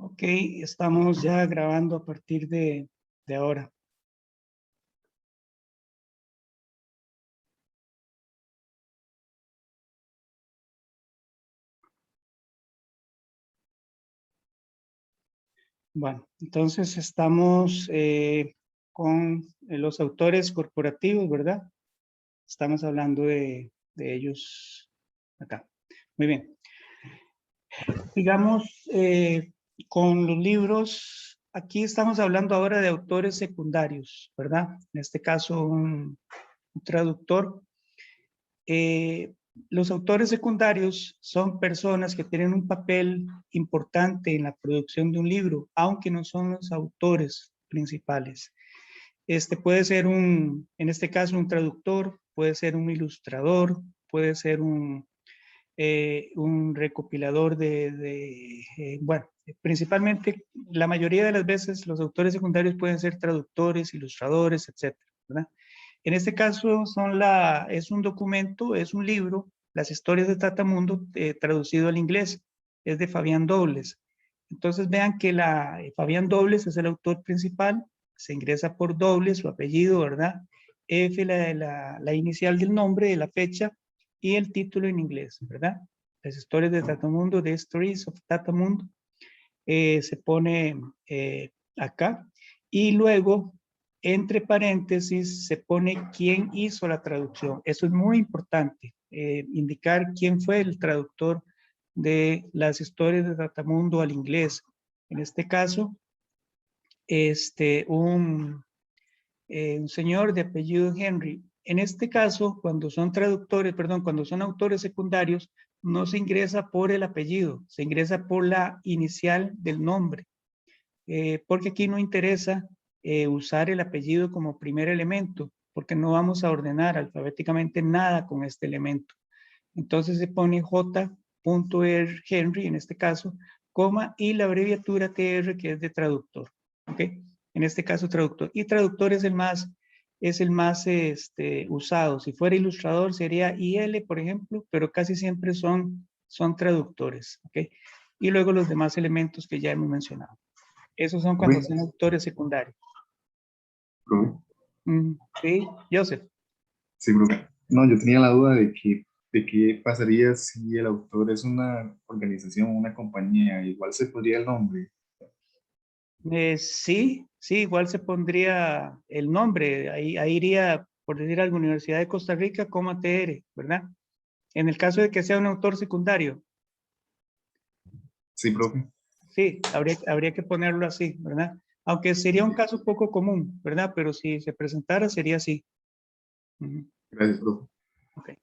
Ok, estamos ya grabando a partir de ahora. Bueno, entonces estamos con los autores corporativos, ¿verdad? Estamos hablando de ellos acá. Muy bien. Digamos, con los libros, aquí estamos hablando ahora de autores secundarios, ¿verdad? En este caso, un traductor. Los autores secundarios son personas que tienen un papel importante en la producción de un libro, aunque no son los autores principales. Este puede ser en este caso, un traductor, puede ser un ilustrador, puede ser un recopilador bueno, principalmente, la mayoría de las veces los autores secundarios pueden ser traductores, ilustradores, etcétera, ¿verdad? En este caso es un documento, es un libro, Las historias de Tratamundo, traducido al inglés, es de Fabián Dobles. Entonces vean que Fabián Dobles es el autor principal, se ingresa por Dobles, su apellido, ¿verdad? F, la inicial del nombre, de la fecha, y el título en inglés, ¿verdad? Las historias de Tratamundo, The Stories of Tratamundo, se pone acá, y luego, entre paréntesis, se pone quién hizo la traducción. Eso es muy importante, indicar quién fue el traductor de las historias de Tratamundo al inglés. En este caso, un señor de apellido Henry. En este caso, cuando son traductores, perdón, cuando son autores secundarios, no se ingresa por el apellido, se ingresa por la inicial del nombre, porque aquí no interesa usar el apellido como primer elemento, porque no vamos a ordenar alfabéticamente nada con este elemento. Entonces se pone J.R. Henry, en este caso, coma, y la abreviatura TR, que es de traductor. ¿Ok? En este caso, traductor. Y traductor es el más usado. Si fuera ilustrador sería IL, por ejemplo, pero casi siempre son traductores. ¿Ok? Y luego los demás elementos que ya hemos mencionado. Esos son cuando son autores secundarios. Profe. Sí, Joseph. Sí, profe. No, yo tenía la duda de qué pasaría si el autor es una organización, una compañía, igual se podría el nombre. Sí, igual se pondría el nombre, ahí iría, por decir algo, Universidad de Costa Rica, TR, ¿verdad? En el caso de que sea un autor secundario, Sí, profe. sí, habría que ponerlo así, ¿verdad? Aunque sería un caso poco común, ¿verdad? Pero si se presentara sería así. Gracias, profe. Okay.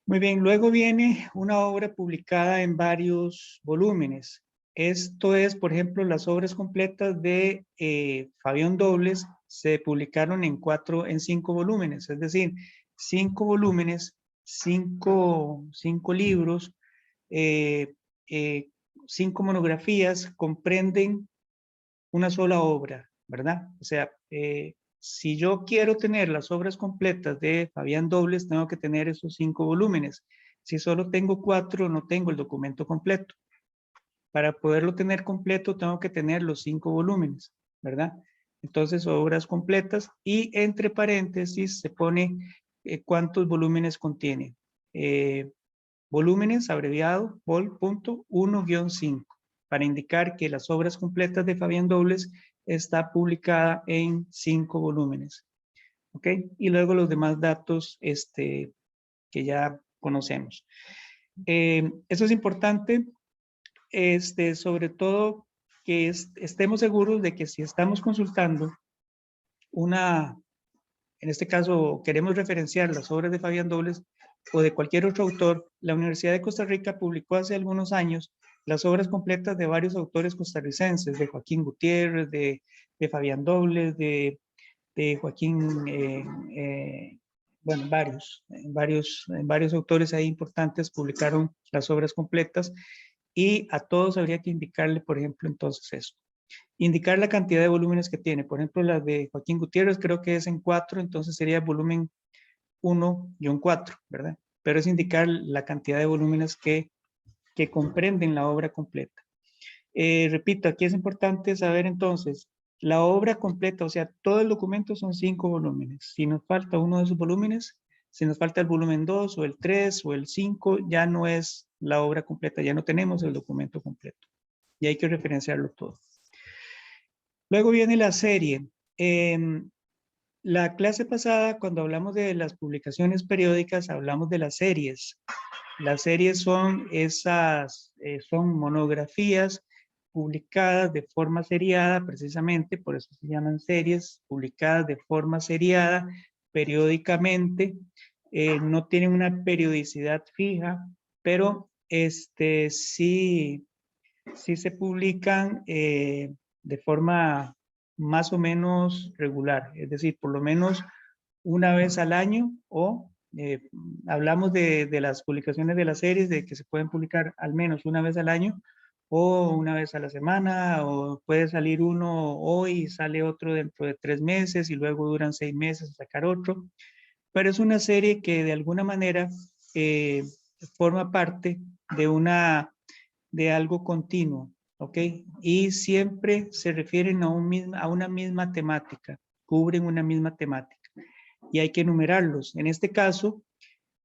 Muy bien, luego viene una obra publicada en varios volúmenes. Esto es, por ejemplo, las obras completas de Fabián Dobles se publicaron en 5 volúmenes, es decir, 5 volúmenes, 5 libros, 5 monografías comprenden una sola obra, ¿verdad? O sea, si yo quiero tener las obras completas de Fabián Dobles, tengo que tener esos 5 volúmenes. Si solo tengo 4, no tengo el documento completo. Para poderlo tener completo, tengo que tener los 5 volúmenes, ¿verdad? Entonces, obras completas, y entre paréntesis se pone cuántos volúmenes contiene. Volúmenes, abreviado, vol.1-5, para indicar que las obras completas de Fabián Dobles está publicada en 5 volúmenes. ¿Ok? Y luego los demás datos que ya conocemos. Eso es importante, sobre todo que estemos seguros de que si estamos consultando en este caso queremos referenciar las obras de Fabián Dobles o de cualquier otro autor, la Universidad de Costa Rica publicó hace algunos años las obras completas de varios autores costarricenses, de Joaquín Gutiérrez, de Fabián Dobles, de Joaquín, bueno, varios autores ahí importantes publicaron las obras completas, y a todos habría que indicarle, por ejemplo, entonces eso. Indicar la cantidad de volúmenes que tiene. Por ejemplo, la de Joaquín Gutiérrez creo que es en 4, entonces sería volumen 1-4, ¿verdad? Pero es indicar la cantidad de volúmenes que comprenden la obra completa. Repito, aquí es importante saber entonces, la obra completa, o sea, todo el documento son 5 volúmenes. Si nos falta uno de esos volúmenes, si nos falta el volumen 2 o el 3 o el 5, ya no es la obra completa, ya no tenemos el documento completo. Y hay que referenciarlo todo. Luego viene la serie. La clase pasada, cuando hablamos de las publicaciones periódicas, hablamos de las series. Las series son son monografías publicadas de forma seriada, precisamente, por eso se llaman series, publicadas de forma seriada, periódicamente, no tienen una periodicidad fija, pero sí se publican de forma más o menos regular, es decir, por lo menos una vez al año o hablamos de las publicaciones de las series, de que se pueden publicar al menos una vez al año o una vez a la semana, o puede salir uno hoy y sale otro dentro de 3 meses y luego duran 6 meses sacar otro, pero es una serie que de alguna manera forma parte de algo continuo, ¿ok? Y siempre se refieren a una misma temática, cubren una misma temática y hay que enumerarlos. En este caso,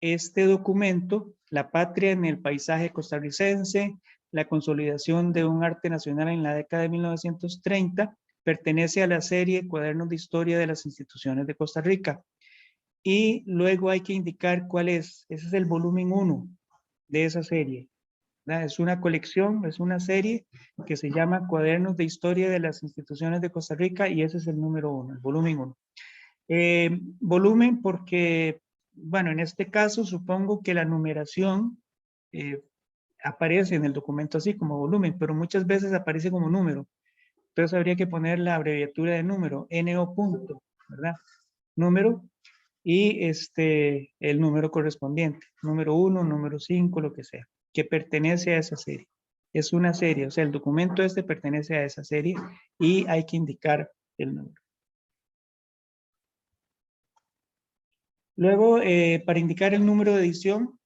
este documento, La patria en el paisaje costarricense, la consolidación de un arte nacional en la década de 1930, pertenece a la serie Cuadernos de Historia de las Instituciones de Costa Rica. Y luego hay que indicar cuál es. Ese es el volumen 1 de esa serie. Es una colección, es una serie que se llama Cuadernos de Historia de las Instituciones de Costa Rica y ese es el número 1, el volumen 1. Volumen porque, bueno, en este caso supongo que la numeración aparece en el documento así como volumen, pero muchas veces aparece como número. Entonces habría que poner la abreviatura de número, NO punto, ¿verdad? Número y el número correspondiente, número 1, número 5, lo que sea, que pertenece a esa serie. Es una serie, o sea, el documento pertenece a esa serie y hay que indicar el número. Luego, para indicar el número de edición,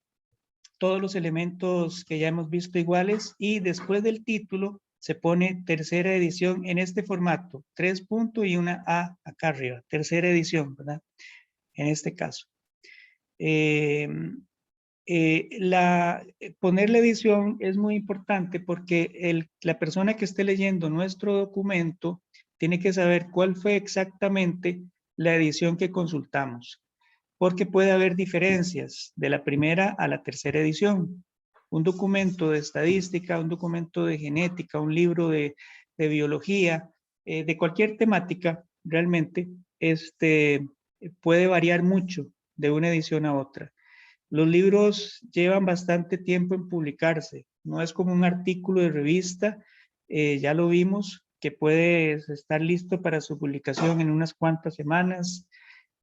todos los elementos que ya hemos visto iguales y después del título se pone tercera edición en este formato, 3 puntos y una A acá arriba, tercera edición, ¿verdad? En este caso. Poner la edición es muy importante porque la persona que esté leyendo nuestro documento tiene que saber cuál fue exactamente la edición que consultamos, porque puede haber diferencias de la primera a la tercera edición. Un documento de estadística, un documento de genética, un libro de biología, de cualquier temática, realmente, puede variar mucho de una edición a otra. Los libros llevan bastante tiempo en publicarse, no es como un artículo de revista, ya lo vimos, que puede estar listo para su publicación en unas cuantas semanas.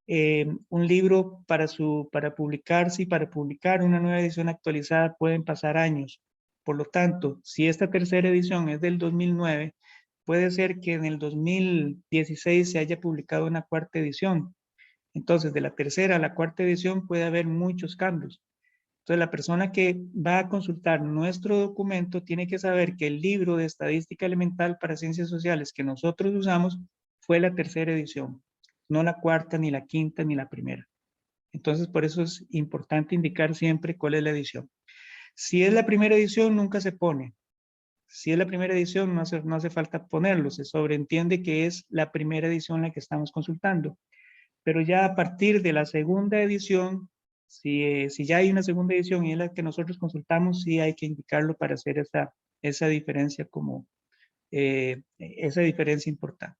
Un libro para publicarse y para publicar una nueva edición actualizada pueden pasar años. Por lo tanto, si esta tercera edición es del 2009, puede ser que en el 2016 se haya publicado una cuarta edición. Entonces, de la tercera a la cuarta edición puede haber muchos cambios. Entonces, la persona que va a consultar nuestro documento tiene que saber que el libro de estadística elemental para ciencias sociales que nosotros usamos fue la tercera edición, no la cuarta, ni la quinta, ni la primera. Entonces, por eso es importante indicar siempre cuál es la edición. Si es la primera edición, nunca se pone. Si es la primera edición, no hace falta ponerlo. Se sobreentiende que es la primera edición la que estamos consultando. Pero ya a partir de la segunda edición, si ya hay una segunda edición y es la que nosotros consultamos, sí hay que indicarlo para hacer esa diferencia esa diferencia importante.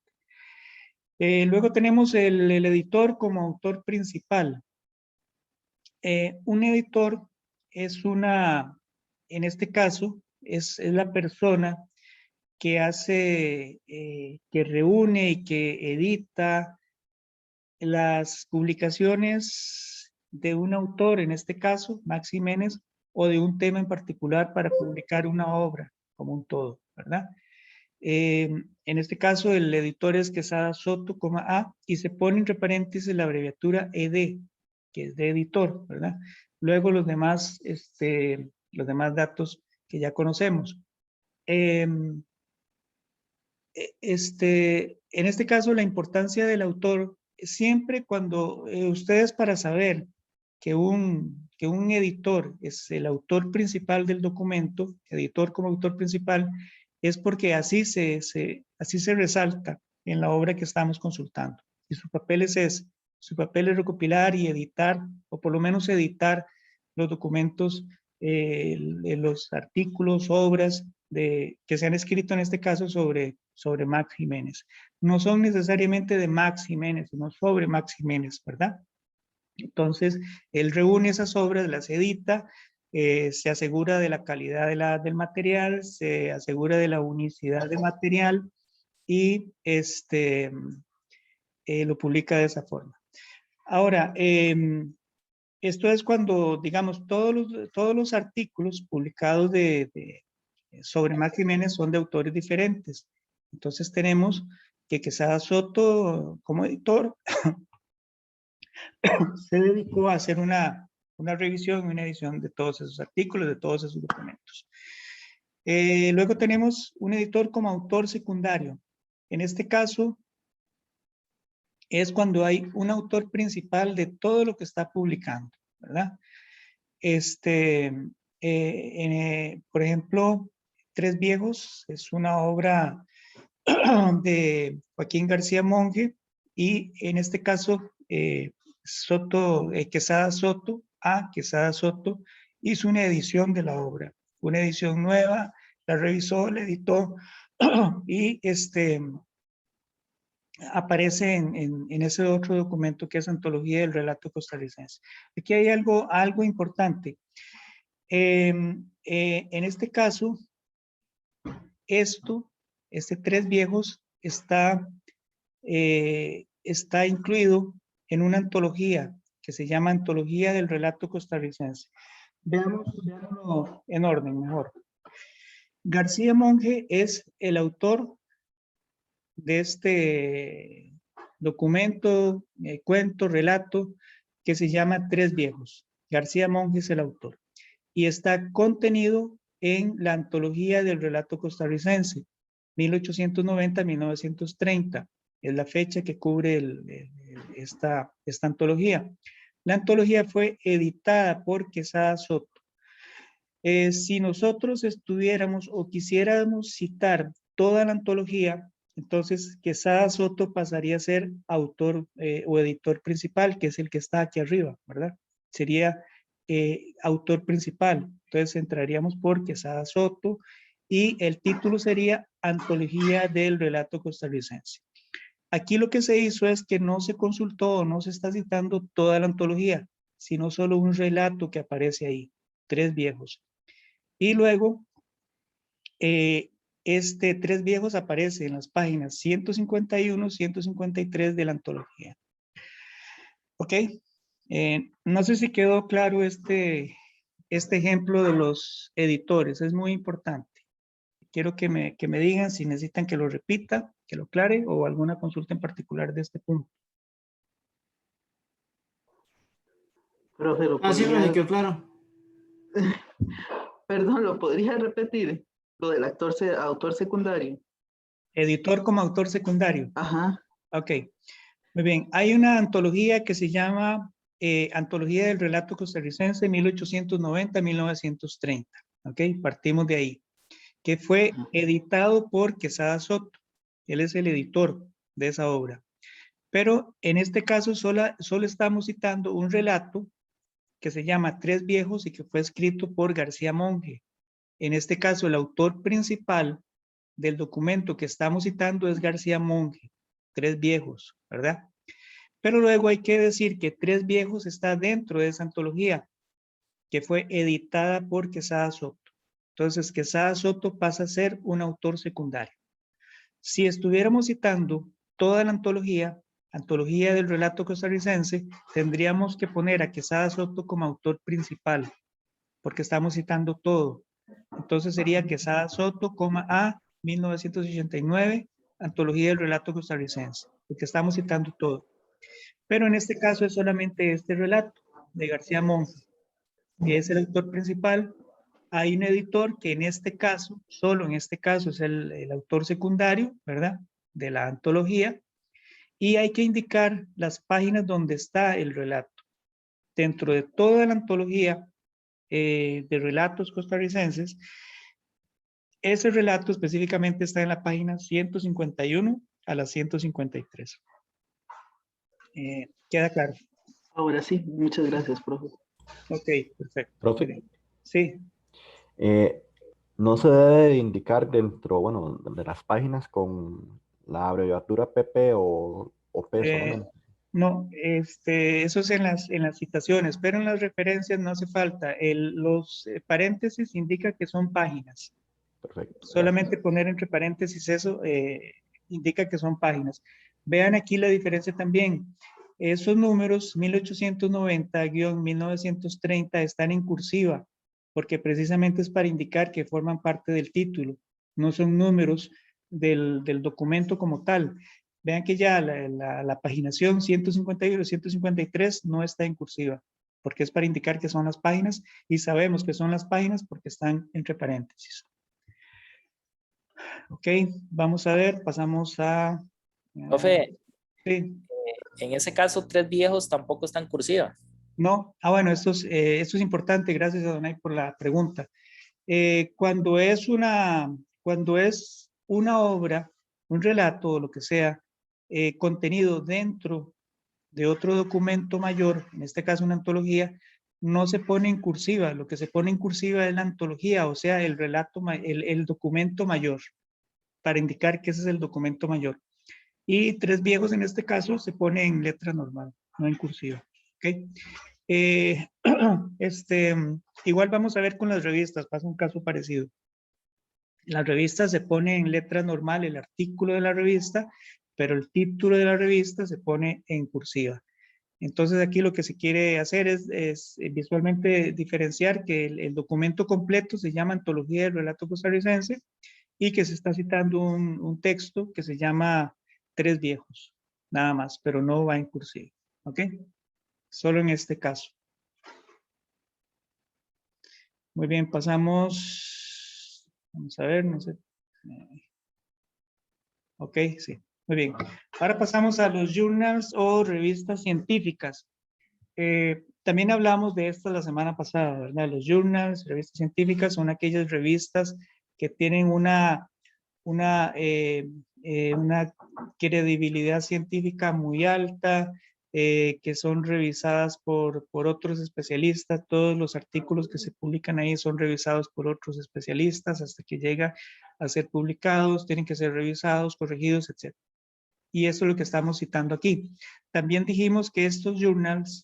Luego tenemos el editor como autor principal. Un editor es en este caso, es la persona que que reúne y que edita las publicaciones de un autor, en este caso, Max Jiménez, o de un tema en particular para publicar una obra como un todo, ¿verdad? En este caso, el editor es Quesada Soto, A, y se pone entre paréntesis la abreviatura ED, que es de editor, ¿verdad? Luego los demás datos que ya conocemos. En este caso, la importancia del autor, siempre cuando ustedes para saber que un editor es el autor principal del documento, editor como autor principal, es porque así así se resalta en la obra que estamos consultando. Y su papel es ese. Su papel es recopilar y editar, o por lo menos editar los documentos, los artículos, obras que se han escrito en este caso sobre Max Jiménez. No son necesariamente de Max Jiménez, sino sobre Max Jiménez, ¿verdad? Entonces, él reúne esas obras, las edita, se asegura de la calidad del material, se asegura de la unicidad del material y lo publica de esa forma. Ahora, esto es cuando, digamos, todos los artículos publicados sobre Max Jiménez son de autores diferentes. Entonces tenemos que Quesada Soto, como editor, se dedicó a hacer una revisión y una edición de todos esos artículos, de todos esos documentos. Luego tenemos un editor como autor secundario. En este caso, es cuando hay un autor principal de todo lo que está publicando, ¿verdad? Por ejemplo, Tres Viejos es una obra de Joaquín García Monge y en este caso Quesada Soto hizo una edición de la obra, una edición nueva, la revisó, la editó y aparece en ese otro documento que es Antología del Relato Costarricense. Aquí hay algo importante. En este caso, Tres Viejos está incluido en una antología que se llama Antología del Relato Costarricense. Veámoslo en orden mejor. García Monge es el autor de este documento, cuento, relato, que se llama Tres Viejos. García Monge es el autor. Y está contenido en la Antología del Relato Costarricense, 1890-1930. Es la fecha que cubre esta antología. La antología fue editada por Quesada Soto. Si nosotros estuviéramos o quisiéramos citar toda la antología, entonces Quesada Soto pasaría a ser autor o editor principal, que es el que está aquí arriba, ¿verdad? Sería autor principal. Entonces entraríamos por Quesada Soto y el título sería Antología del Relato Costarricense. Aquí lo que se hizo es que no se consultó o no se está citando toda la antología, sino solo un relato que aparece ahí, Tres Viejos. Y luego, Tres Viejos aparece en las páginas 151, 153 de la antología. ¿Ok? No sé si quedó claro este ejemplo de los editores, es muy importante. Quiero que me digan si necesitan que lo repita, que lo aclare o alguna consulta en particular de este punto. Profe, sí, me quedó claro. Perdón, ¿lo podría repetir? Lo del autor secundario. Editor como autor secundario. Ajá. Ok, muy bien. Hay una antología que se llama Antología del Relato Costarricense 1890-1930. Ok, partimos de ahí. Que fue editado por Quesada Soto. Él es el editor de esa obra. Pero en este caso solo estamos citando un relato que se llama Tres Viejos y que fue escrito por García Monge. En este caso, el autor principal del documento que estamos citando es García Monge, Tres Viejos, ¿verdad? Pero luego hay que decir que Tres Viejos está dentro de esa antología, que fue editada por Quesada Soto. Entonces, Quesada Soto pasa a ser un autor secundario. Si estuviéramos citando toda la antología del relato costarricense, tendríamos que poner a Quesada Soto como autor principal, porque estamos citando todo. Entonces sería Quesada Soto, A, 1989, Antología del Relato Costarricense, porque estamos citando todo. Pero en este caso es solamente este relato de García Monge, que es el autor principal, hay un editor que en este caso, solo en este caso es el autor secundario, ¿verdad? De la antología, y hay que indicar las páginas donde está el relato. Dentro de toda la antología de relatos costarricenses, ese relato específicamente está en la página 151 a la 153. ¿Queda claro? Ahora sí, muchas gracias, profe. Ok, perfecto. Profe, Muy bien. Sí, no se debe indicar dentro, bueno, de las páginas con la abreviatura PP o P solamente. no, eso es en las citaciones, pero en las referencias no hace falta. Los paréntesis indica que son páginas. Perfecto. Solamente poner entre paréntesis eso indica que son páginas. Vean aquí la diferencia también. Esos números 1890-1930 están en cursiva, porque precisamente es para indicar que forman parte del título, no son números del documento como tal. Vean que ya la paginación 151 153 no está en cursiva, porque es para indicar que son las páginas y sabemos que son las páginas porque están entre paréntesis. Ok, vamos a ver, pasamos a... Profe, sí, en ese caso, 3 viejos tampoco están cursiva. no, bueno, esto es importante, gracias a Donay por la pregunta. Cuando es una obra, un relato o lo que sea, contenido dentro de otro documento mayor, en este caso una antología, no se pone en cursiva, lo que se pone en cursiva es la antología, o sea, el relato, el documento mayor, para indicar que ese es el documento mayor. Y 3 viejos en este caso se pone en letra normal, no en cursiva. ¿Ok? Igual vamos a ver con las revistas, pasa un caso parecido. Las revistas se pone en letra normal el artículo de la revista, pero el título de la revista se pone en cursiva. Entonces aquí lo que se quiere hacer es visualmente diferenciar que el documento completo se llama Antología del Relato Costarricense y que se está citando un texto que se llama 3 viejos, nada más, pero no va en cursiva. ¿Ok? Solo en este caso. Muy bien, pasamos. Vamos a ver, no sé. Ok, sí, muy bien. Ahora pasamos a los journals o revistas científicas. También hablamos de esto la semana pasada, ¿verdad? Los journals, revistas científicas, son aquellas revistas que tienen una credibilidad científica muy alta, que son revisadas por otros especialistas. Todos los artículos que se publican ahí son revisados por otros especialistas hasta que llega a ser publicados, tienen que ser revisados, corregidos, etc. Y eso es lo que estamos citando aquí. También dijimos que estos journals,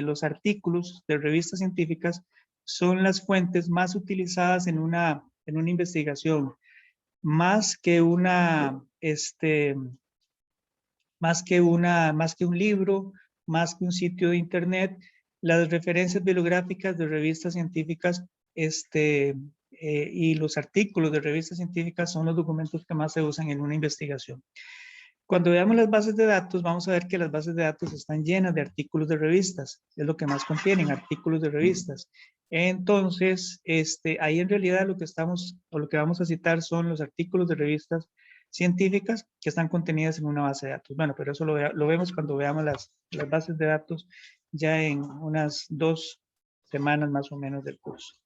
los artículos de revistas científicas, son las fuentes más utilizadas en una investigación. Más que un libro, más que un sitio de internet, las referencias bibliográficas de revistas científicas y los artículos de revistas científicas son los documentos que más se usan en una investigación. Cuando veamos las bases de datos, vamos a ver que las bases de datos están llenas de artículos de revistas, es lo que más contienen, artículos de revistas. Entonces, ahí en realidad lo que vamos a citar son los artículos de revistas científicas que están contenidas en una base de datos. Bueno, pero eso lo vemos cuando veamos las bases de datos ya en unas 2 semanas más o menos del curso.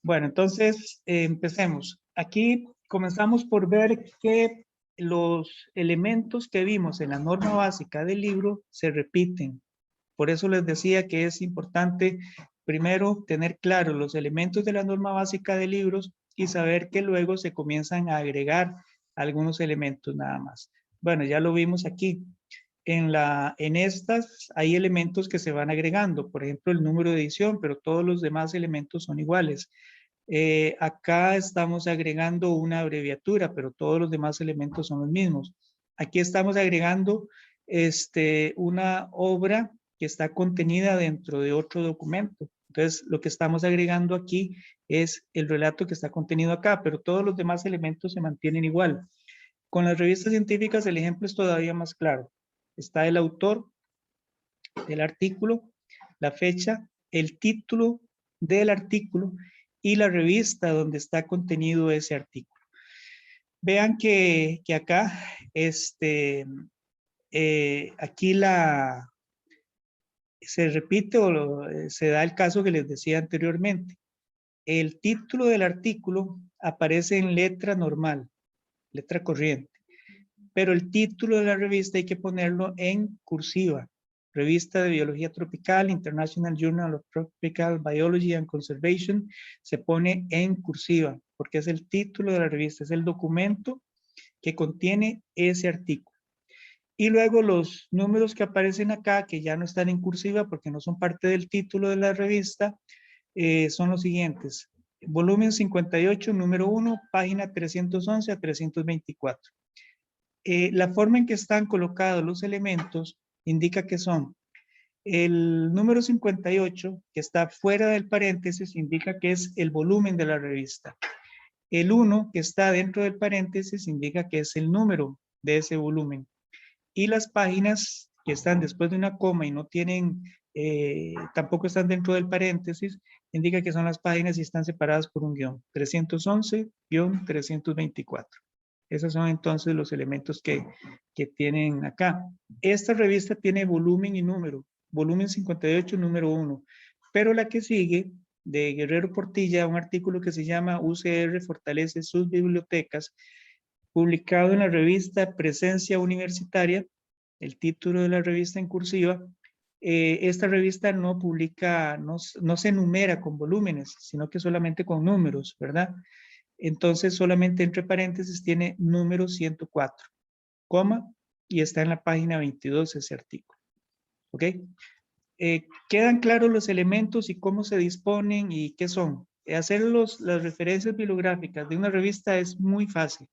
Bueno, entonces empecemos. Aquí comenzamos por ver que los elementos que vimos en la norma básica del libro se repiten. Por eso les decía que es importante primero tener claro los elementos de la norma básica de libros y saber que luego se comienzan a agregar algunos elementos nada más. Bueno, ya lo vimos aquí. En estas hay elementos que se van agregando, por ejemplo el número de edición, pero todos los demás elementos son iguales. Acá estamos agregando una abreviatura, pero todos los demás elementos son los mismos. Aquí estamos agregando una obra que está contenida dentro de otro documento. Entonces, lo que estamos agregando aquí es el relato que está contenido acá, pero todos los demás elementos se mantienen igual. Con las revistas científicas el ejemplo es todavía más claro. Está el autor del artículo, la fecha, el título del artículo y la revista donde está contenido ese artículo. Vean que acá, aquí se repite o se da el caso que les decía anteriormente. El título del artículo aparece en letra normal, letra corriente, pero el título de la revista hay que ponerlo en cursiva. Revista de Biología Tropical, International Journal of Tropical Biology and Conservation, se pone en cursiva, porque es el título de la revista, es el documento que contiene ese artículo. Y luego los números que aparecen acá, que ya no están en cursiva porque no son parte del título de la revista, son los siguientes. Volumen 58, número 1, página 311 a 324. La forma en que están colocados los elementos indica que son el número 58, que está fuera del paréntesis, indica que es el volumen de la revista. El 1, que está dentro del paréntesis, indica que es el número de ese volumen. Y las páginas que están después de una coma y no tienen, tampoco están dentro del paréntesis, indica que son las páginas y están separadas por un guión. 311-324. Esos son entonces los elementos que tienen acá. Esta revista tiene volumen y número. Volumen 58, número 1. Pero la que sigue, de Guerrero Portilla, un artículo que se llama UCR fortalece sus bibliotecas, publicado en la revista Presencia Universitaria, el título de la revista en cursiva. Esta revista no publica, no se enumera con volúmenes, sino que solamente con números, ¿verdad? Entonces solamente entre paréntesis tiene número 104, coma, y está en la página 22 ese artículo. ¿Ok? ¿Quedan claros los elementos y cómo se disponen y qué son? Hacer las referencias bibliográficas de una revista es muy fácil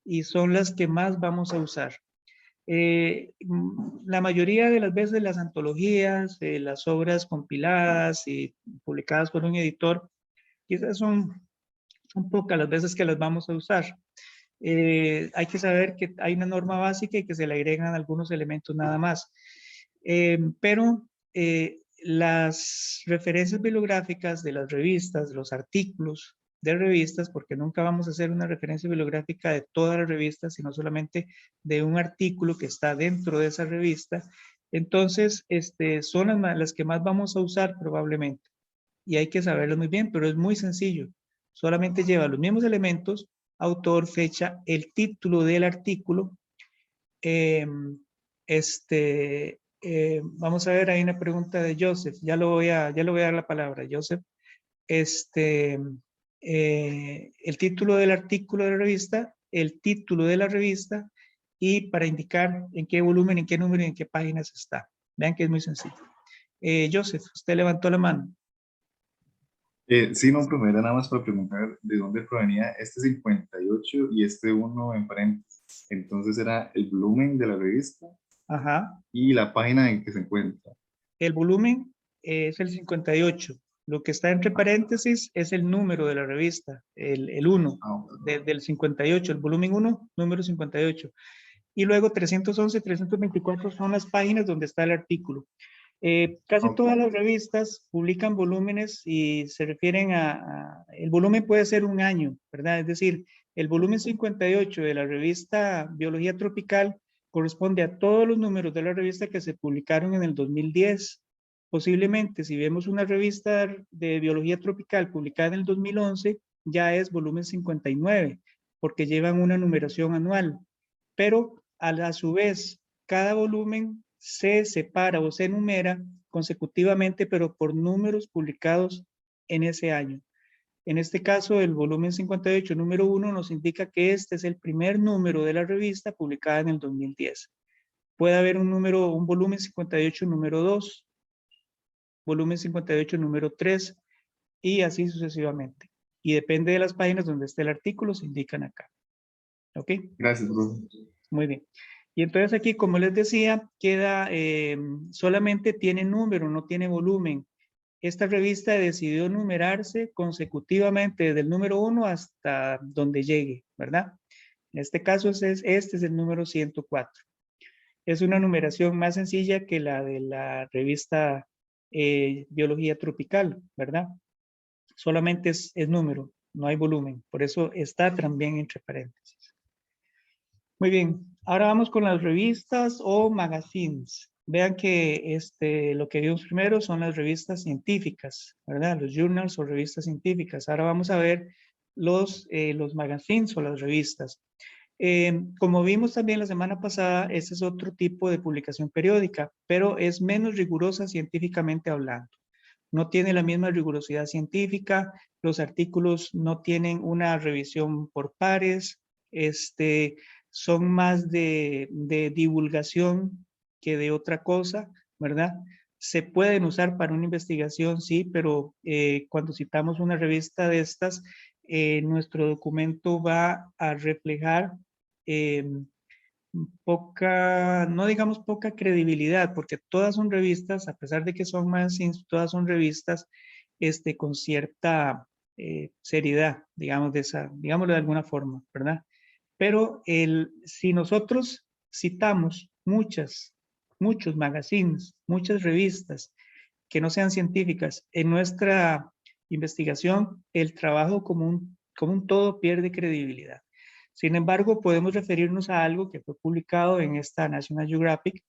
y son las que más vamos a usar. La mayoría de las veces las antologías, las obras compiladas y publicadas por un editor, quizás son pocas las veces que las vamos a usar. Hay que saber que hay una norma básica y que se le agregan algunos elementos nada más. Pero las referencias bibliográficas de las revistas, los artículos de revistas, porque nunca vamos a hacer una referencia bibliográfica de todas las revistas, sino solamente de un artículo que está dentro de esa revista. Entonces, son las que más vamos a usar probablemente. Y hay que saberlo muy bien, pero es muy sencillo. Solamente lleva los mismos elementos, autor, fecha, el título del artículo. Vamos a ver, hay una pregunta de Joseph. Ya le voy a dar la palabra, Joseph. El título del artículo de la revista, el título de la revista y para indicar en qué volumen, en qué número y en qué páginas está. Vean que es muy sencillo. Joseph, usted levantó la mano. Sí, no, pero era nada más para preguntar de dónde provenía este 58 y este 1 en paréntesis. Entonces era el volumen de la revista. Ajá. Y la página en que se encuentra. El volumen es el 58. Lo que está entre paréntesis es el número de la revista, el 1, del 58, el volumen 1, número 58. Y luego 311, 324 son las páginas donde está el artículo. Casi todas las revistas publican volúmenes y se refieren el volumen puede ser un año, ¿verdad? Es decir, el volumen 58 de la revista Biología Tropical corresponde a todos los números de la revista que se publicaron en el 2010. Posiblemente, si vemos una revista de Biología Tropical publicada en el 2011, ya es volumen 59, porque llevan una numeración anual. Pero a su vez, cada volumen se separa o se enumera consecutivamente, pero por números publicados en ese año. En este caso, el volumen 58, número 1, nos indica que este es el primer número de la revista publicada en el 2010. Puede haber un volumen 58, número 2, volumen 58, número 3, y así sucesivamente. Y depende de las páginas donde esté el artículo, se indican acá. ¿Ok? Gracias, profe. Muy bien. Y entonces aquí, como les decía, queda, solamente tiene número, no tiene volumen. Esta revista decidió numerarse consecutivamente desde el número 1 hasta donde llegue, ¿verdad? En este caso, este es el número 104. Es una numeración más sencilla que la de la revista Biología Tropical, ¿verdad? solamente es número, no hay volumen. Por eso está también entre paréntesis. Muy bien, ahora vamos con las revistas o magazines. Vean que lo que vimos primero son las revistas científicas, ¿verdad? Los journals o revistas científicas. Ahora vamos a ver los magazines o las revistas. Como vimos también la semana pasada, este es otro tipo de publicación periódica, pero es menos rigurosa científicamente hablando. No tiene la misma rigurosidad científica, los artículos no tienen una revisión por pares, son más de divulgación que de otra cosa, ¿verdad? Se pueden usar para una investigación, sí, pero cuando citamos una revista de estas, nuestro documento va a reflejar poca, no digamos poca credibilidad, porque todas son revistas, a pesar de que son magazines, todas son revistas con cierta seriedad, digamos, digámoslo de alguna forma, ¿verdad? Pero si nosotros citamos muchos magazines, muchas revistas que no sean científicas en nuestra investigación, el trabajo como un todo pierde credibilidad. Sin embargo, podemos referirnos a algo que fue publicado en esta National Geographic.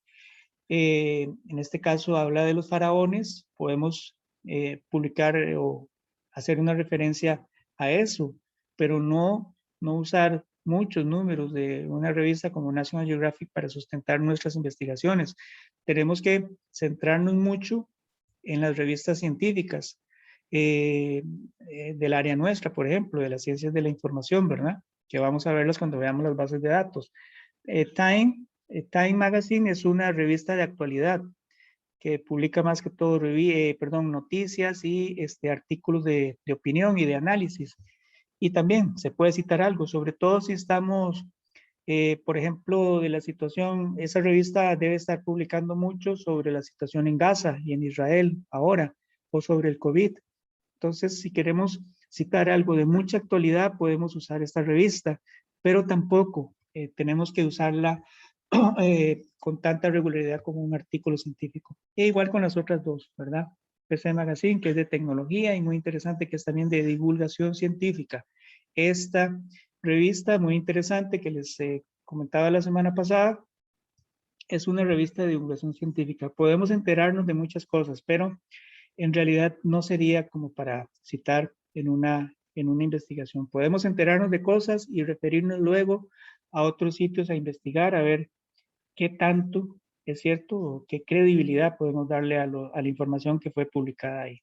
En este caso habla de los faraones. Podemos publicar o hacer una referencia a eso, pero no usar muchos números de una revista como National Geographic para sustentar nuestras investigaciones. Tenemos que centrarnos mucho en las revistas científicas del área nuestra, por ejemplo, de las ciencias de la información, ¿verdad? Que vamos a verlas cuando veamos las bases de datos. Time Magazine es una revista de actualidad que publica más que todo noticias y artículos de opinión y de análisis. Y también se puede citar algo, sobre todo si estamos, por ejemplo, de la situación, esa revista debe estar publicando mucho sobre la situación en Gaza y en Israel ahora, o sobre el COVID. Entonces, si queremos citar algo de mucha actualidad, podemos usar esta revista, pero tampoco tenemos que usarla con tanta regularidad como un artículo científico. E igual con las otras dos, ¿verdad? PC Magazine, que es de tecnología y muy interesante, que es también de divulgación científica. Esta revista muy interesante que les comentaba la semana pasada, es una revista de divulgación científica. Podemos enterarnos de muchas cosas, pero en realidad no sería como para citar en una investigación. Podemos enterarnos de cosas y referirnos luego a otros sitios a investigar, a ver qué tanto es cierto o qué credibilidad podemos darle a la información que fue publicada ahí.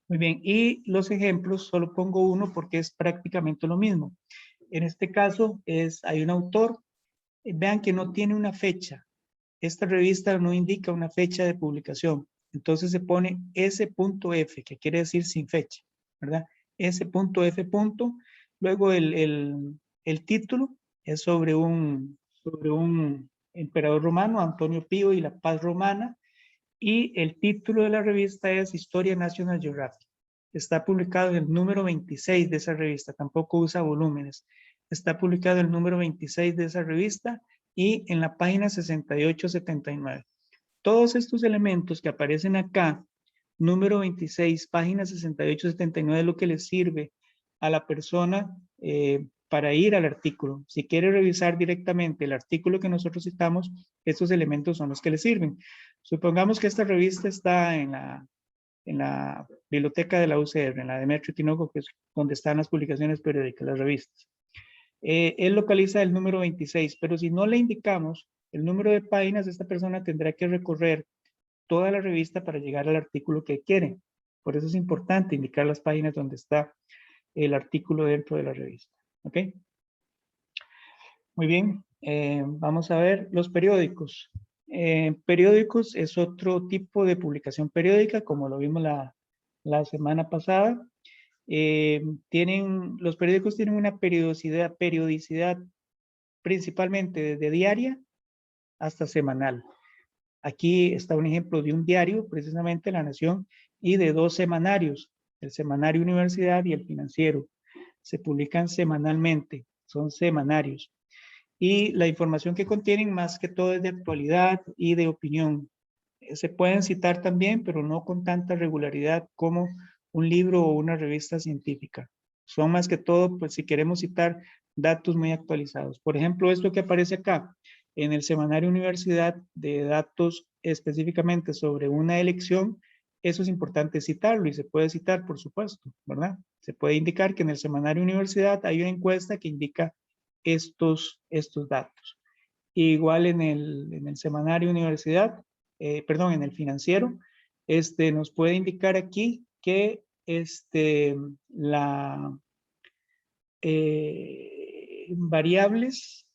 Muy bien, y los ejemplos, solo pongo uno porque es prácticamente lo mismo. En este caso hay un autor, vean que no tiene una fecha. Esta revista no indica una fecha de publicación. Entonces se pone S.F, que quiere decir sin fecha, ¿verdad? S.F. Luego el título es sobre un emperador romano, Antonio Pío y la paz romana, y el título de la revista es Historia National Geographic. Está publicado en el número 26 de esa revista, tampoco usa volúmenes. Está publicado en el número 26 de esa revista y en la página 68-79. Todos estos elementos que aparecen acá, número 26, página 68-79, es lo que les sirve a la persona para ir al artículo. Si quiere revisar directamente el artículo que nosotros citamos, estos elementos son los que le sirven. Supongamos que esta revista está en la biblioteca de la UCR, en la Demetrio Tinoco, que es donde están las publicaciones periódicas, las revistas. Él localiza el número 26, pero si no le indicamos el número de páginas, esta persona tendrá que recorrer toda la revista para llegar al artículo que quiere. Por eso es importante indicar las páginas donde está el artículo dentro de la revista. ¿Ok? Muy bien. Vamos a ver los periódicos. Periódicos es otro tipo de publicación periódica, como lo vimos la semana pasada. Los periódicos tienen una periodicidad principalmente desde diaria hasta semanal. Aquí está un ejemplo de un diario, precisamente La Nación, y de dos semanarios, el Semanario Universidad y el Financiero. Se publican semanalmente, son semanarios. Y la información que contienen más que todo es de actualidad y de opinión. Se pueden citar también, pero no con tanta regularidad como un libro o una revista científica. Son más que todo, pues si queremos citar datos muy actualizados. Por ejemplo, esto que aparece acá en el Semanario Universidad de datos específicamente sobre una elección, eso es importante citarlo y se puede citar, por supuesto, ¿verdad? Se puede indicar que en el Semanario Universidad hay una encuesta que indica estos datos. Igual en el Semanario Universidad, perdón, en el Financiero, nos puede indicar aquí que variables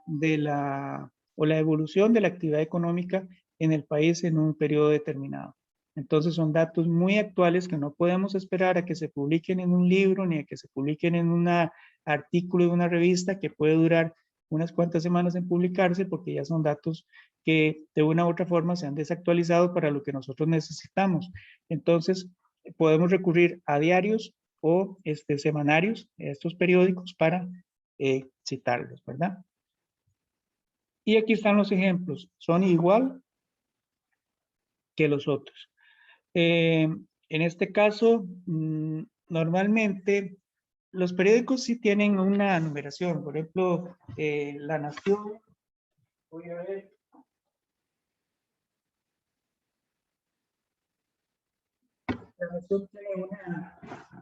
de la evolución de la actividad económica en el país en un periodo determinado. Entonces son datos muy actuales que no podemos esperar a que se publiquen en un libro ni a que se publiquen en un artículo de una revista que puede durar unas cuantas semanas en publicarse, porque ya son datos que de una u otra forma se han desactualizado para lo que nosotros necesitamos. Entonces podemos recurrir a diarios o semanarios, estos periódicos, para citarlos, ¿verdad? Y aquí están los ejemplos. Son igual que los otros. En este caso, normalmente los periódicos sí tienen una numeración. Por ejemplo, La Nación. Voy a ver. La Nación tiene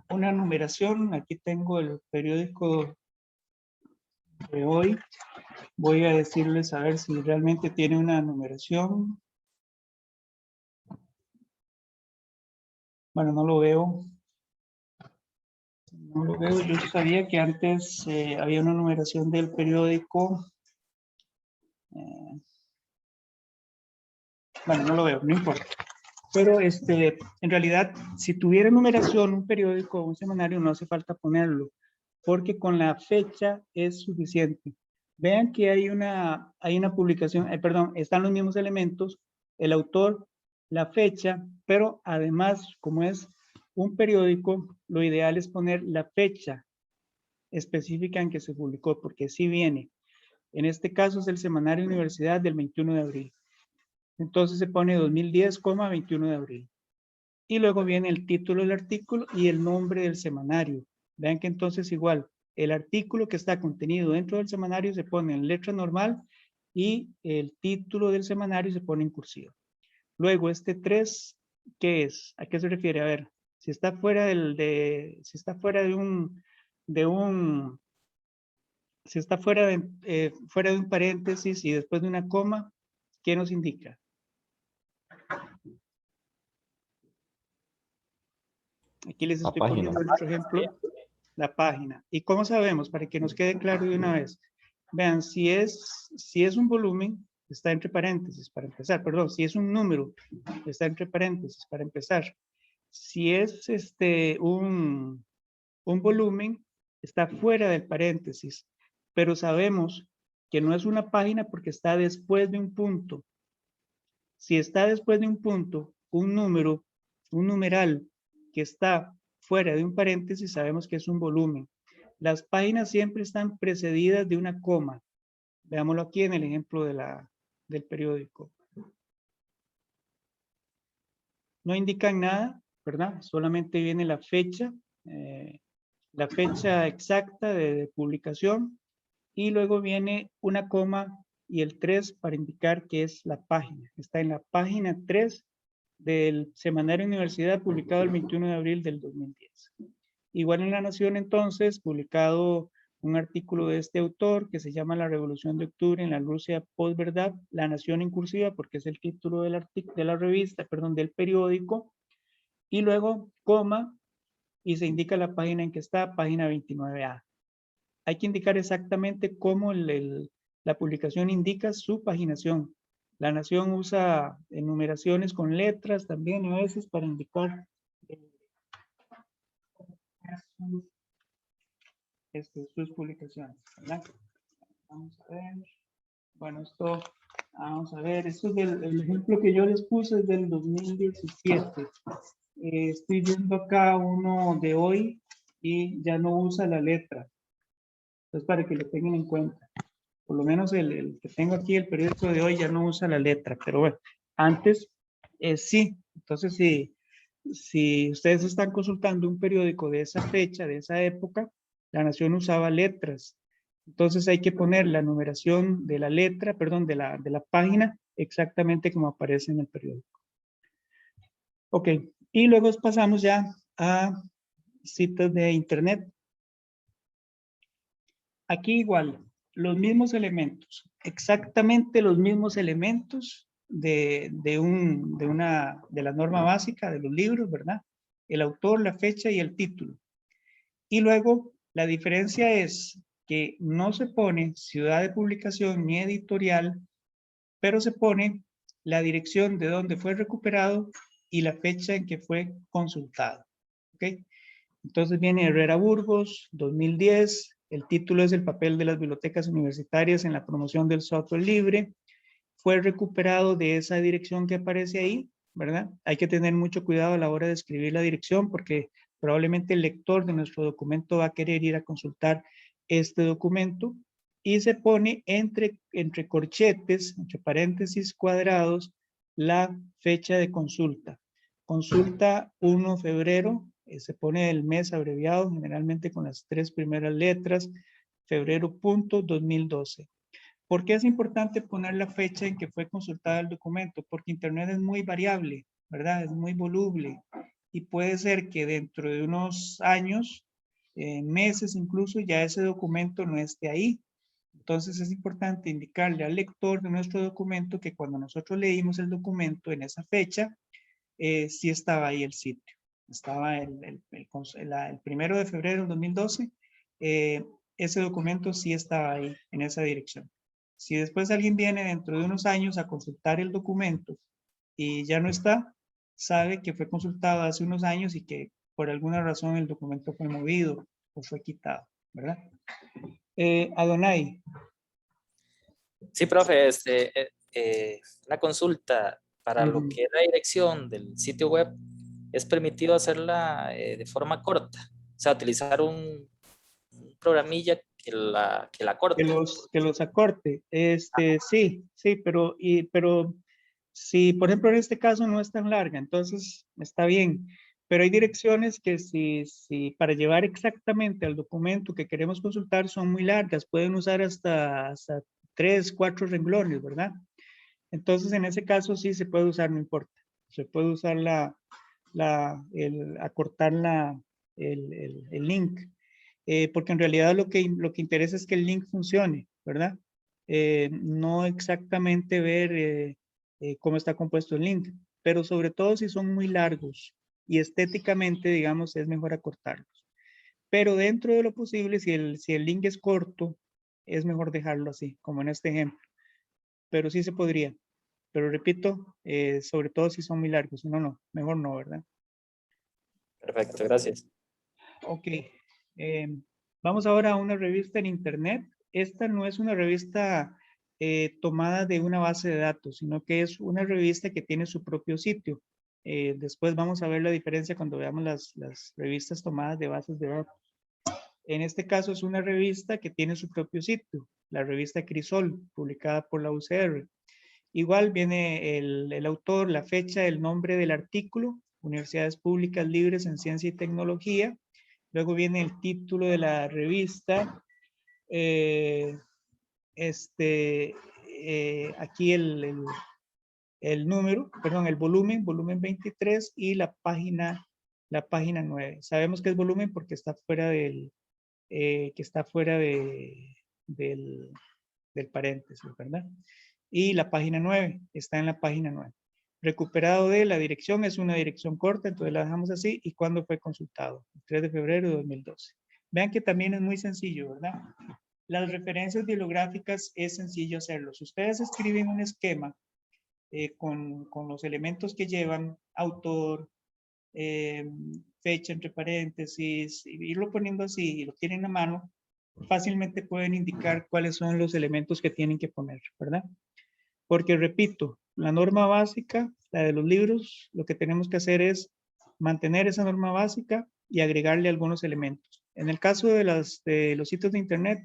una numeración. Aquí tengo el periódico de hoy. Voy a decirles a ver si realmente tiene una numeración. Bueno, no lo veo. No lo veo. Yo sabía que antes había una numeración del periódico. Bueno, no lo veo, no importa. Pero en realidad, si tuviera numeración un periódico o un semanario, no hace falta ponerlo, porque con la fecha es suficiente. Vean que hay una publicación, perdón, están los mismos elementos, el autor, la fecha, pero además, como es un periódico, lo ideal es poner la fecha específica en que se publicó, porque sí viene. En este caso es el Semanario Universidad del 21 de abril. Entonces se pone 2010, 21 de abril. Y luego viene el título del artículo y el nombre del semanario. Vean que entonces igual, el artículo que está contenido dentro del semanario se pone en letra normal y el título del semanario se pone en cursiva. Luego este 3, ¿qué es? ¿A qué se refiere? A ver, si está fuera si está fuera de un paréntesis y después de una coma, ¿qué nos indica? Aquí les estoy poniendo otro ejemplo, la página. ¿Y cómo sabemos? Para que nos quede claro de una vez. Vean, si es un volumen, está entre paréntesis para empezar. Perdón, si es un número, está entre paréntesis para empezar. Si es un volumen, está fuera del paréntesis. Pero sabemos que no es una página porque está después de un punto. Si está después de un punto, un número, un numeral que está fuera de un paréntesis, sabemos que es un volumen. Las páginas siempre están precedidas de una coma. Veámoslo aquí en el ejemplo del periódico. No indican nada, ¿verdad? Solamente viene la fecha exacta de publicación y luego viene una coma y el 3 para indicar que es la página. Está en la página 3 del Semanario Universidad publicado el 21 de abril del 2010. Igual en La Nación entonces, publicado un artículo de este autor que se llama La Revolución de Octubre en la Rusia Posverdad, La Nación en cursiva porque es el título de la revista, perdón, del periódico, y luego coma y se indica la página en que está, página 29A. Hay que indicar exactamente cómo la publicación indica su paginación. La Nación usa enumeraciones con letras también a veces para indicar sus publicaciones, ¿verdad? Vamos a ver. Bueno, vamos a ver, esto es el ejemplo que yo les puse es del 2017. Estoy viendo acá uno de hoy y ya no usa la letra. Entonces, para que lo tengan en cuenta. Por lo menos el que tengo aquí, el periódico de hoy, ya no usa la letra. Pero bueno, antes sí. Entonces, si ustedes están consultando un periódico de esa fecha, de esa época, La Nación usaba letras. Entonces hay que poner la numeración de la letra, perdón, de la página exactamente como aparece en el periódico. Ok, y luego pasamos ya a citas de internet. Aquí igual, los mismos elementos, exactamente los mismos elementos de la norma básica de los libros, ¿verdad? El autor, la fecha y el título. Y luego la diferencia es que no se pone ciudad de publicación ni editorial, pero se pone la dirección de donde fue recuperado y la fecha en que fue consultado. ¿Ok? Entonces viene Herrera Burgos, 2010. El título es El papel de las bibliotecas universitarias en la promoción del software libre. Fue recuperado de esa dirección que aparece ahí, ¿verdad? Hay que tener mucho cuidado a la hora de escribir la dirección porque probablemente el lector de nuestro documento va a querer ir a consultar este documento y se pone entre corchetes, entre paréntesis cuadrados, la fecha de consulta. Consulta 1 de febrero, se pone el mes abreviado, generalmente con las 3 primeras letras, febrero.2012. ¿Por qué es importante poner la fecha en que fue consultado el documento? Porque Internet es muy variable, ¿verdad? Es muy voluble y puede ser que dentro de unos años, meses incluso, ya ese documento no esté ahí. Entonces es importante indicarle al lector de nuestro documento que cuando nosotros leímos el documento en esa fecha, sí estaba ahí el sitio. Estaba el 1 de febrero del 2012, ese documento sí estaba ahí en esa dirección. Si después alguien viene dentro de unos años a consultar el documento y ya no está, sabe que fue consultado hace unos años y que por alguna razón el documento fue movido o fue quitado, ¿verdad? Adonai. Sí, profe, una consulta para lo Ujú. que es la dirección del sitio web, ¿es permitido hacerla de forma corta? O sea, utilizar un programilla que la corte. Que los acorte. Sí, pero si, por ejemplo, en este caso no es tan larga, entonces está bien. Pero hay direcciones que si para llevar exactamente al documento que queremos consultar son muy largas, pueden usar hasta 3, 4 renglones, ¿verdad? Entonces, en ese caso sí se puede usar, no importa. Se puede usar acortar el link. Porque en realidad lo que interesa es que el link funcione, ¿verdad? No exactamente ver cómo está compuesto el link, pero sobre todo si son muy largos y estéticamente, digamos, es mejor acortarlos. Pero dentro de lo posible, si el link es corto, es mejor dejarlo así, como en este ejemplo. Pero sí se podría. Pero repito, sobre todo si son muy largos, si no, no, mejor no, ¿verdad? Perfecto, gracias. Ok, vamos ahora a una revista en internet. Esta no es una revista tomada de una base de datos, sino que es una revista que tiene su propio sitio. Después vamos a ver la diferencia cuando veamos las revistas tomadas de bases de datos. En este caso es una revista que tiene su propio sitio, la revista Crisol, publicada por la UCR. Igual viene el autor, la fecha, el nombre del artículo, Universidades Públicas Libres en Ciencia y Tecnología. Luego viene el título de la revista. Aquí el número, perdón, el volumen 23 y la página 9. Sabemos que es volumen porque está fuera del paréntesis, ¿verdad? Y la página 9 está en la página 9. Recuperado de la dirección, es una dirección corta, entonces la dejamos así. ¿Y cuándo fue consultado? El 3 de febrero de 2012. Vean que también es muy sencillo, ¿verdad? Las referencias bibliográficas es sencillo hacerlo. Si ustedes escriben un esquema con los elementos que llevan, autor, fecha entre paréntesis, irlo poniendo así y lo tienen a mano, fácilmente pueden indicar cuáles son los elementos que tienen que poner, ¿verdad? Porque repito, la norma básica, la de los libros, lo que tenemos que hacer es mantener esa norma básica y agregarle algunos elementos. En el caso de los sitios de internet,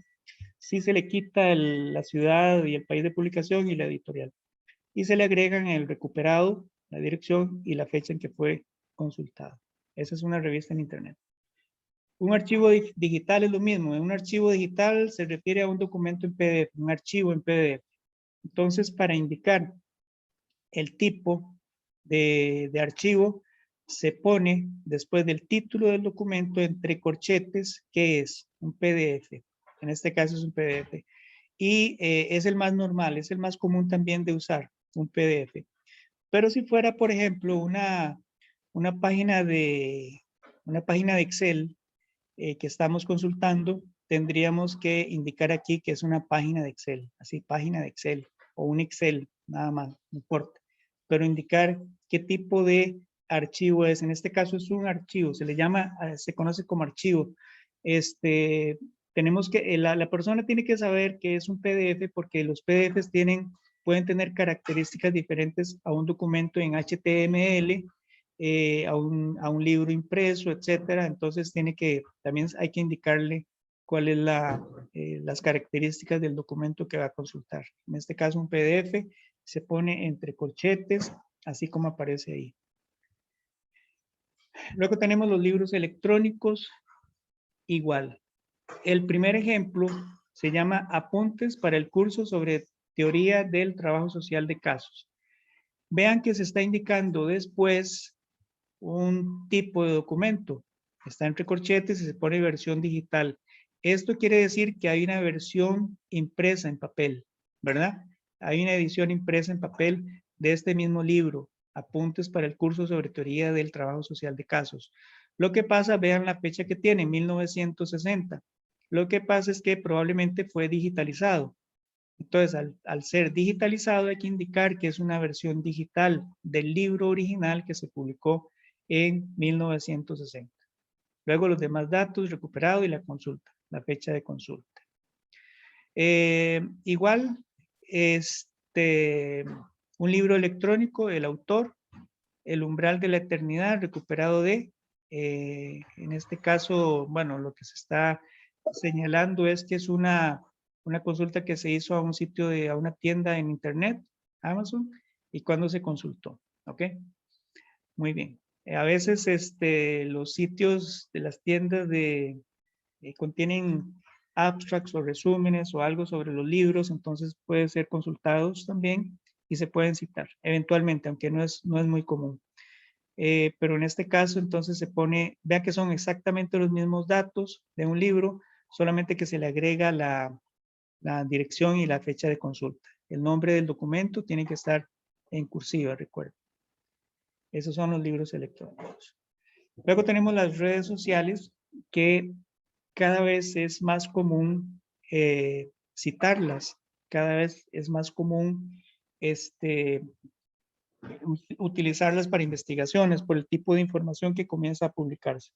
sí se le quita la ciudad y el país de publicación y la editorial. Y se le agregan el recuperado, la dirección y la fecha en que fue consultado. Esa es una revista en internet. Un archivo digital es lo mismo. Un archivo digital se refiere a un documento en PDF, un archivo en PDF. Entonces, para indicar el tipo de archivo, se pone después del título del documento entre corchetes, que es un PDF. En este caso es un PDF. Y es el más normal, es el más común también de usar, un PDF. Pero si fuera, por ejemplo, una página de Excel que estamos consultando, tendríamos que indicar aquí que es una página de Excel, así, página de Excel, o un Excel, nada más, no importa. Pero indicar qué tipo de archivo es. En este caso es un archivo, se le llama, se conoce como archivo. Tenemos que, la persona tiene que saber que es un PDF porque los PDFs pueden tener características diferentes a un documento en HTML, a un libro impreso, etcétera. Entonces también hay que indicarle cuáles las características del documento que va a consultar. En este caso un PDF se pone entre corchetes, así como aparece ahí. Luego tenemos los libros electrónicos, igual. El primer ejemplo se llama Apuntes para el curso sobre teoría del trabajo social de casos. Vean que se está indicando después un tipo de documento. Está entre corchetes y se pone versión digital. Esto quiere decir que hay una versión impresa en papel, ¿verdad? Hay una edición impresa en papel de este mismo libro, Apuntes para el curso sobre teoría del trabajo social de casos. Lo que pasa, vean la fecha que tiene, 1960. Lo que pasa es que probablemente fue digitalizado. Entonces, al ser digitalizado hay que indicar que es una versión digital del libro original que se publicó en 1960. Luego los demás datos recuperados y la consulta, la fecha de consulta. Igual, un libro electrónico, el autor, el umbral de la eternidad recuperado en este caso, bueno, lo que se está señalando es que es una consulta que se hizo a un sitio a una tienda en internet, Amazon, y cuando se consultó, ¿ok? Muy bien. A veces los sitios de las tiendas contienen abstracts o resúmenes o algo sobre los libros, entonces pueden ser consultados también y se pueden citar eventualmente, aunque no es muy común. Pero en este caso entonces se pone, vea que son exactamente los mismos datos de un libro, solamente que se le agrega la dirección y la fecha de consulta. El nombre del documento tiene que estar en cursiva, recuerden. Esos son los libros electrónicos. Luego tenemos las redes sociales que cada vez es más común citarlas. Cada vez es más común utilizarlas para investigaciones por el tipo de información que comienza a publicarse.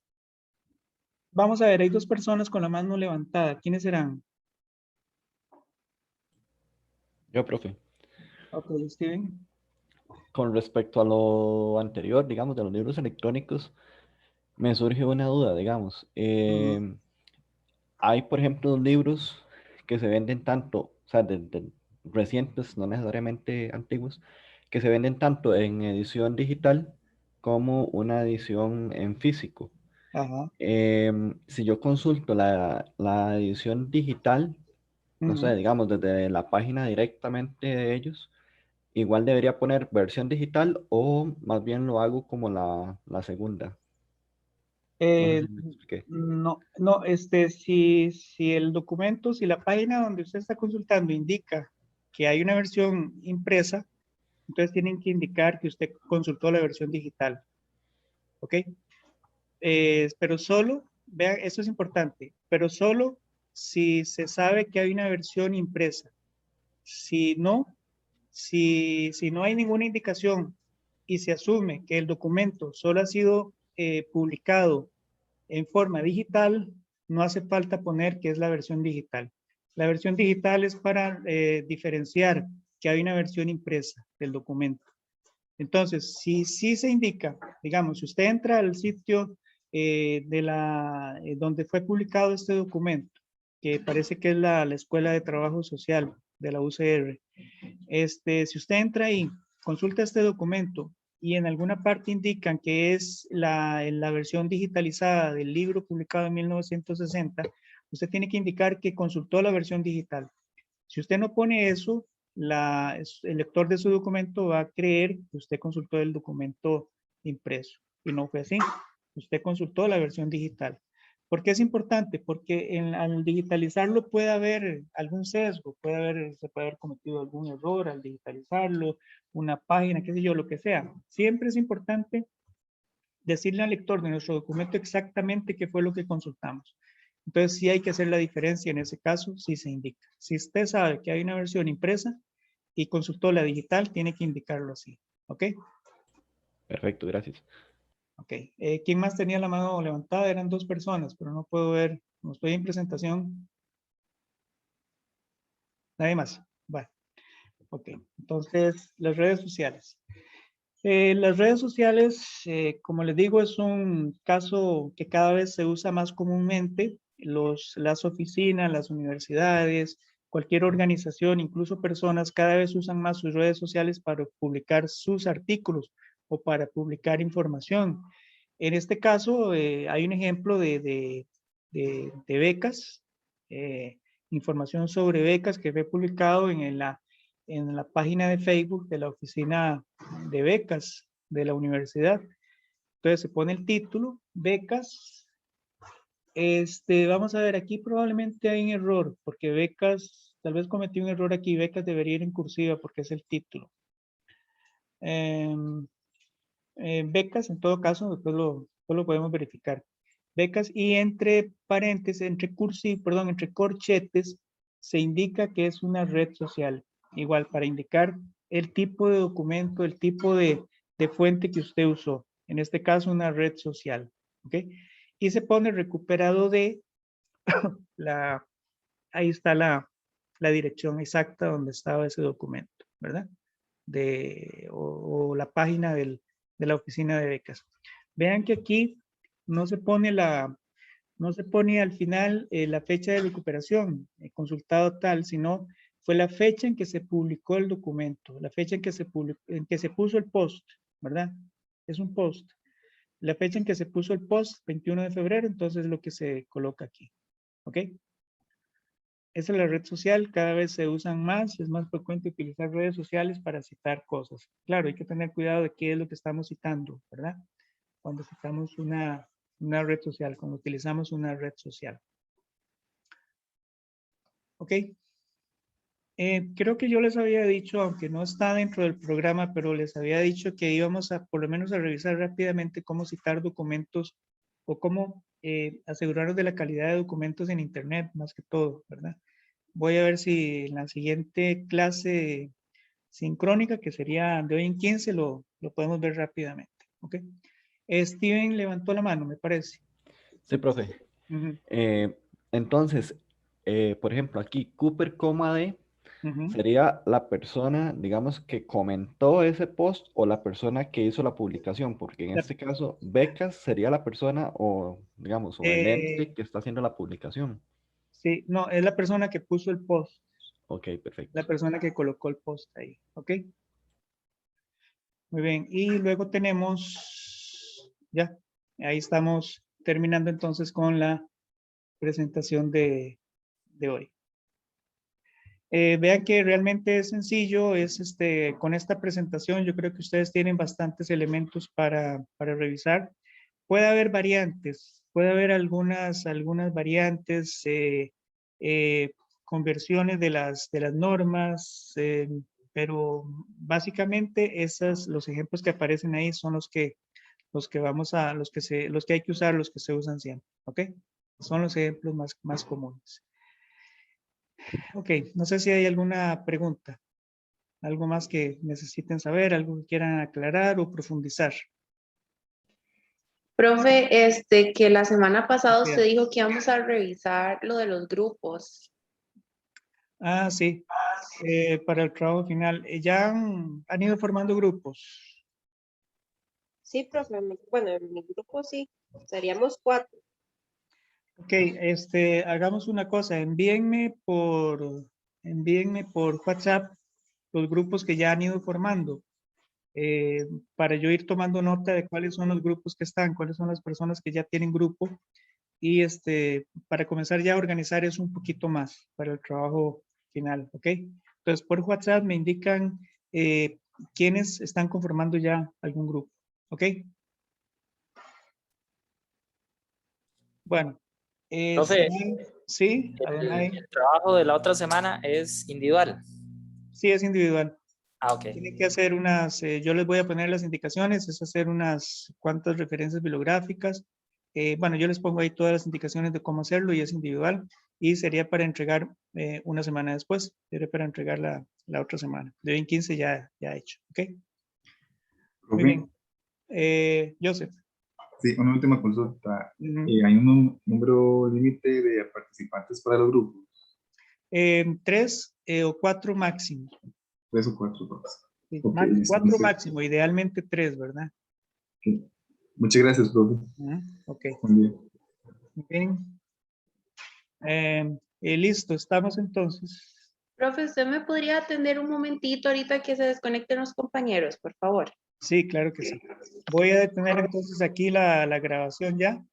Vamos a ver, hay dos personas con la mano levantada. ¿Quiénes serán? Yo, profe. Ok, Steven. Con respecto a lo anterior, digamos, de los libros electrónicos, me surge una duda, digamos. Hay, por ejemplo, libros que se venden tanto, o sea, recientes, no necesariamente antiguos, que se venden tanto en edición digital como una edición en físico. Ajá. Si yo consulto la edición digital, no sé, digamos, desde la página directamente de ellos, igual debería poner versión digital o más bien lo hago como la segunda. No sé si me expliqué. No, si el documento, si la página donde usted está consultando indica que hay una versión impresa, entonces tienen que indicar que usted consultó la versión digital. ¿Ok? Pero solo, vean, esto es importante, pero solo si se sabe que hay una versión impresa. Si no hay ninguna indicación y se asume que el documento solo ha sido publicado en forma digital, no hace falta poner que es la versión digital. La versión digital es para diferenciar que hay una versión impresa del documento. Entonces, si se indica, digamos, si usted entra al sitio donde fue publicado este documento, que parece que es la Escuela de Trabajo Social de la UCR, si usted entra ahí, consulta este documento y en alguna parte indican que es la versión digitalizada del libro publicado en 1960, usted tiene que indicar que consultó la versión digital. Si usted no pone eso, el lector de su documento va a creer que usted consultó el documento impreso, y no fue así. Usted consultó la versión digital. ¿Por qué es importante? Porque al digitalizarlo puede haber algún sesgo, se puede haber cometido algún error al digitalizarlo, una página, qué sé yo, lo que sea. Siempre es importante decirle al lector de nuestro documento exactamente qué fue lo que consultamos. Entonces sí hay que hacer la diferencia en ese caso, sí se indica. Si usted sabe que hay una versión impresa y consultó la digital, tiene que indicarlo así. ¿Ok? Perfecto, gracias. Ok. ¿Quién más tenía la mano levantada? Eran 2 personas, pero no puedo ver. No estoy en presentación. Nadie más. Vale. Ok. Entonces, las redes sociales. Las redes sociales, como les digo, es un caso que cada vez se usa más comúnmente. Las oficinas, las universidades, cualquier organización, incluso personas, cada vez usan más sus redes sociales para publicar sus artículos o para publicar información. En este caso, hay un ejemplo de becas, información sobre becas que fue publicado en la página de Facebook de la oficina de becas de la universidad. Entonces se pone el título, becas. Vamos a ver, aquí probablemente hay un error, porque becas, tal vez cometí un error aquí, becas debería ir en cursiva porque es el título. Becas, en todo caso, después lo podemos verificar. Becas, y entre paréntesis, entre corchetes, se indica que es una red social. Igual, para indicar el tipo de documento, el tipo de fuente que usted usó. En este caso, una red social. ¿Ok? Y se pone recuperado de ahí está la dirección exacta donde estaba ese documento, ¿verdad? O la página de la oficina de becas. Vean que aquí no se pone al final la fecha de recuperación, consultado tal, sino fue la fecha en que se publicó el documento, la fecha en que se puso el post, ¿verdad? Es un post. La fecha en que se puso el post, 21 de febrero, entonces es lo que se coloca aquí. ¿Ok? Esa es la red social, cada vez se usan más, es más frecuente utilizar redes sociales para citar cosas. Claro, hay que tener cuidado de qué es lo que estamos citando, ¿verdad? Cuando citamos una red social, cuando utilizamos una red social. ¿Ok? Creo que yo les había dicho, aunque no está dentro del programa, pero les había dicho que íbamos a, por lo menos, a revisar rápidamente cómo citar documentos o cómo asegurarnos de la calidad de documentos en Internet, más que todo, ¿verdad? Voy a ver si en la siguiente clase sincrónica, que sería de hoy en 15, lo podemos ver rápidamente. ¿Ok? Steven levantó la mano, me parece. Sí, profe. Ujú, Entonces, por ejemplo, aquí Cooper, D ujú. sería la persona, digamos, que comentó ese post o la persona que hizo la publicación, porque en La- este caso, Becas sería la persona o, digamos, o el ente eh, que está haciendo la publicación. sí, no, es la persona que puso el post, Ok, perfecto. la persona que colocó el post ahí. ¿Ok? Muy bien. Y luego tenemos, ya, ahí estamos terminando entonces con la presentación de hoy. Vean que realmente es sencillo, con esta presentación yo creo que ustedes tienen bastantes elementos para revisar. Puede haber variantes, puede haber algunas variantes, conversiones de las normas, pero básicamente los ejemplos que aparecen ahí son los que hay que usar, los que se usan siempre, ¿ok? Son los ejemplos más comunes. Ok, no sé si hay alguna pregunta, algo más que necesiten saber, algo que quieran aclarar o profundizar. Profe, que la semana pasada Bien. usted dijo que íbamos a revisar lo de los grupos. Ah, sí, para el trabajo final. Ya han ido formando grupos. Sí, profe, bueno, en mi grupo sí, seríamos 4. Ok, hagamos una cosa, envíenme por WhatsApp los grupos que ya han ido formando. para yo ir tomando nota de cuáles son los grupos que están, cuáles son las personas que ya tienen grupo y para comenzar ya a organizar eso un poquito más para el trabajo final, ¿ok? Entonces, por WhatsApp me indican quiénes están conformando ya algún grupo, ¿ok? Bueno, Profe, sí, Adonai, el trabajo de la otra semana es individual. sí es individual. Ah, ok. Tiene que hacer yo les voy a poner las indicaciones, es hacer unas cuantas referencias bibliográficas. Bueno, yo les pongo ahí todas las indicaciones de cómo hacerlo y es individual y sería para entregar una semana después, sería para entregar la otra semana. De hoy en 15 ya hecho, ¿ok? Muy Profe, bien. Joseph. sí, una última consulta. Ujú. ¿Hay un número límite de participantes para los grupos? 3 o 4 máximo. 3 o 4 grupos. Sí, Ok, listo. 4 máximo, idealmente 3, ¿verdad? Ok. Muchas gracias, profe. Ok, Buen día. muy bien. Listo, estamos entonces. Profe, ¿usted me podría atender un momentito ahorita que se desconecten los compañeros, por favor? Sí, claro que sí. Voy a detener entonces aquí la grabación ya.